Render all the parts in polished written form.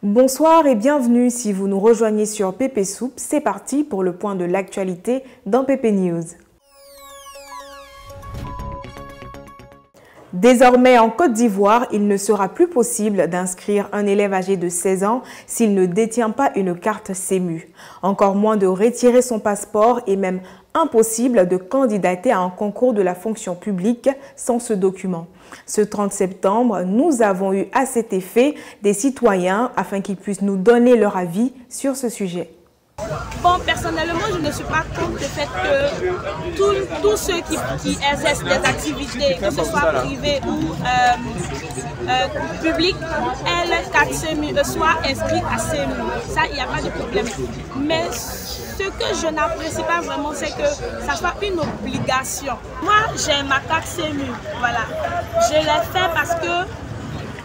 Bonsoir et bienvenue si vous nous rejoignez sur PP Soup. C'est parti pour le point de l'actualité dans PP News. Désormais en Côte d'Ivoire, il ne sera plus possible d'inscrire un élève âgé de 16 ans s'il ne détient pas une carte CEMU. Encore moins de retirer son passeport et même impossible de candidater à un concours de la fonction publique sans ce document. Ce 30 septembre, nous avons eu à cet effet des citoyens afin qu'ils puissent nous donner leur avis sur ce sujet. Bon, personnellement, je ne suis pas contre le fait que tous ceux qui exercent des activités, que ce soit privées ou publiques, aient leur carte CEMU, soient inscrits à CEMU. Ça, il n'y a pas de problème. Mais ce que je n'apprécie pas vraiment, c'est que ça soit une obligation. Moi, j'ai ma carte CEMU, voilà. Je l'ai fait parce que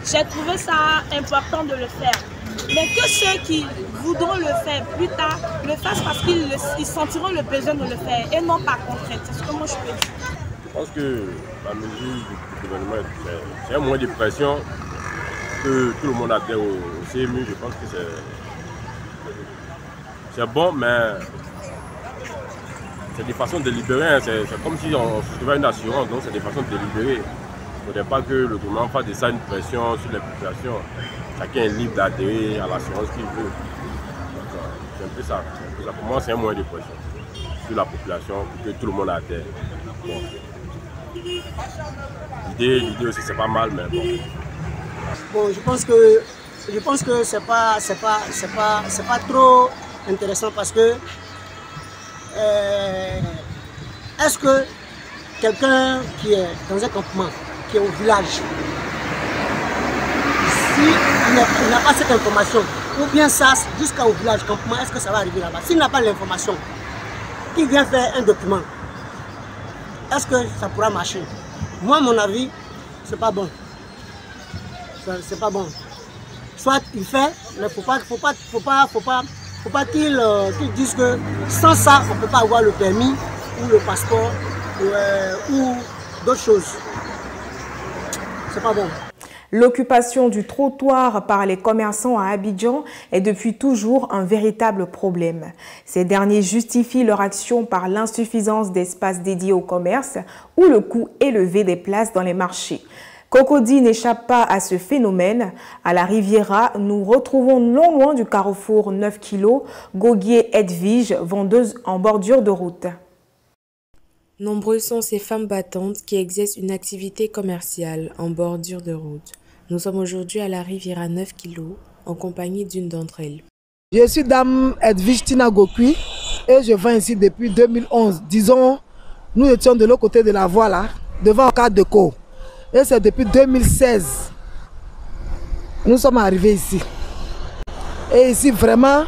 j'ai trouvé ça important de le faire. Mais que ceux qui voudront le faire plus tard le fassent parce qu'ils sentiront le besoin de le faire et non pas contrainte. C'est ce que moi je peux dire. Je pense que la mesure du gouvernement, c'est un moyen de pression que tout le monde adhère au CMU. Je pense que c'est bon, mais c'est des façons délibérées. C'est comme si on se trouvait une assurance, donc c'est des façons délibérées. Il ne faudrait pas que le gouvernement fasse de ça une pression sur les populations. Chacun est libre d'adhérer à l'assurance qu'il veut. C'est un peu ça. Pour moi, c'est un moyen de pression sur la population pour que tout le monde adhère. Bon. L'idée aussi, c'est pas mal, mais bon. Bon, je pense que c'est pas trop intéressant parce que est-ce que quelqu'un qui est dans un campement, qui est au village, s'il n'a pas cette information, ou bien ça jusqu'au village campement, est-ce que ça va arriver là-bas? S'il n'a pas l'information, qui vient faire un document, est-ce que ça pourra marcher? Moi, à mon avis, c'est pas bon. C'est pas bon. Soit il fait, mais faut pas qu'il dise que sans ça, on ne peut pas avoir le permis ou le passeport ou d'autres choses. C'est pas bon. L'occupation du trottoir par les commerçants à Abidjan est depuis toujours un véritable problème. Ces derniers justifient leur action par l'insuffisance d'espaces dédiés au commerce ou le coût élevé des places dans les marchés. Cocody n'échappe pas à ce phénomène. À la Riviera, nous retrouvons non loin du carrefour 9 kg, Goguier Edwige, vendeuse en bordure de route. Nombreuses sont ces femmes battantes qui exercent une activité commerciale en bordure de route. Nous sommes aujourd'hui à la Riviera 9 kg en compagnie d'une d'entre elles. Je suis Dame Edwige Tina Gokui et je vends ici depuis 2011. Disons, nous étions de l'autre côté de la voie là, devant un cadre de co. Et c'est depuis 2016 nous sommes arrivés ici. Et ici vraiment,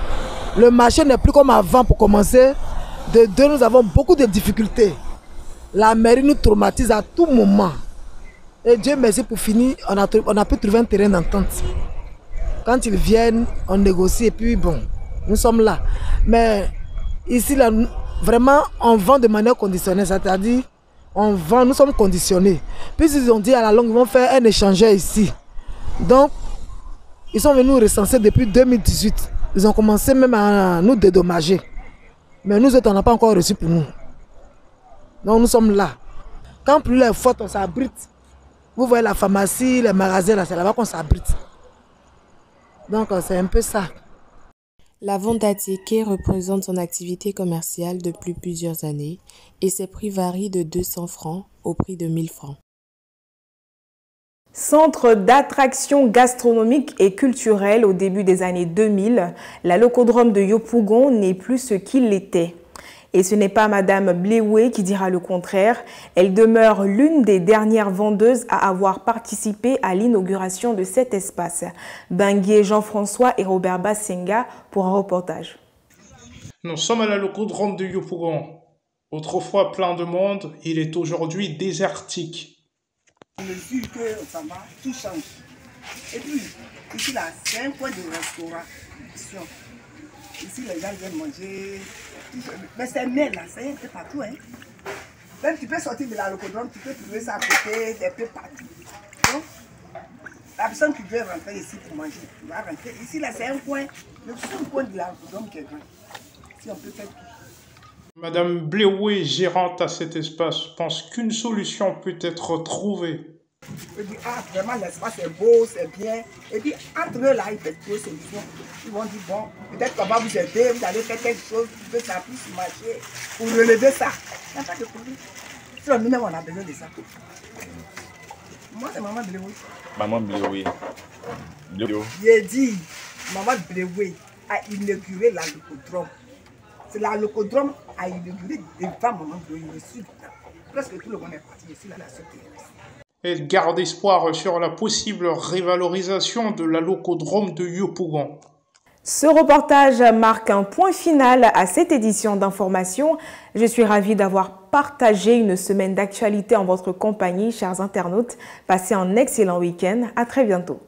le marché n'est plus comme avant pour commencer. De deux, nous avons beaucoup de difficultés. La mairie nous traumatise à tout moment. Et Dieu merci pour finir, on a pu trouver un terrain d'entente. Quand ils viennent, on négocie et puis bon, nous sommes là. Mais ici, là, vraiment, on vend de manière conditionnelle, c'est-à-dire, on vend, nous sommes conditionnés. Puis ils ont dit à la longue, ils vont faire un échangeur ici. Donc, ils sont venus nous recenser depuis 2018. Ils ont commencé même à nous dédommager. Mais nous autres, on n'a pas encore reçu pour nous. Donc nous sommes là. Quand plus les fautes, on s'abrite. Vous voyez la pharmacie, les magasins, c'est là-bas qu'on s'abrite. Donc c'est un peu ça. La vente à tickets représente son activité commerciale depuis plusieurs années et ses prix varient de 200 francs au prix de 1000 francs. Centre d'attraction gastronomique et culturelle au début des années 2000, la locodrome de Yopougon n'est plus ce qu'il était. Et ce n'est pas Madame Bléoué qui dira le contraire. Elle demeure l'une des dernières vendeuses à avoir participé à l'inauguration de cet espace. Benguier Jean-François et Robert Bassenga pour un reportage. Nous sommes à la locodrome de Yopougon. Autrefois plein de monde, il est aujourd'hui désertique. À mesure que ça va, tout change. Et puis, ici là, c'est un point de restauration. Ici, les gens viennent manger. Mais c'est mail là, c'est un peu partout. Hein. Même tu peux sortir de la locodrome, tu peux trouver ça à côté, des peu partout. Donc, La personne qui veut rentrer ici pour manger, tu vas rentrer. Ici, là, c'est un coin. Le seul coin de l'algodome qui est grand. Si on peut faire tout. Madame Bléoué, gérante à cet espace, pense qu'une solution peut être trouvée. Je dis, ah, vraiment, l'espace est beau, c'est bien. Et puis, entre eux, là, ils peuvent trouver solution. Ils vont dire, bon, peut-être qu'on va vous aider, vous allez faire quelque chose pour que ça puisse marcher, pour relever ça. Il n'y a pas de problème. Si on nous-mêmes, on a besoin de ça. Moi, c'est Maman Bléoué. Maman Bléoué. J'ai dit, Maman Bléoué a inauguré la locodrome. C'est la locodrome a inauguré devant Maman Bléoué. Je suis là. Presque tout le monde est parti. Je suis là, la seule qui est restée. Elle garde espoir sur la possible révalorisation de la locodrome de Yopougon. Ce reportage marque un point final à cette édition d'information. Je suis ravie d'avoir partagé une semaine d'actualité en votre compagnie, chers internautes. Passez un excellent week-end. À très bientôt.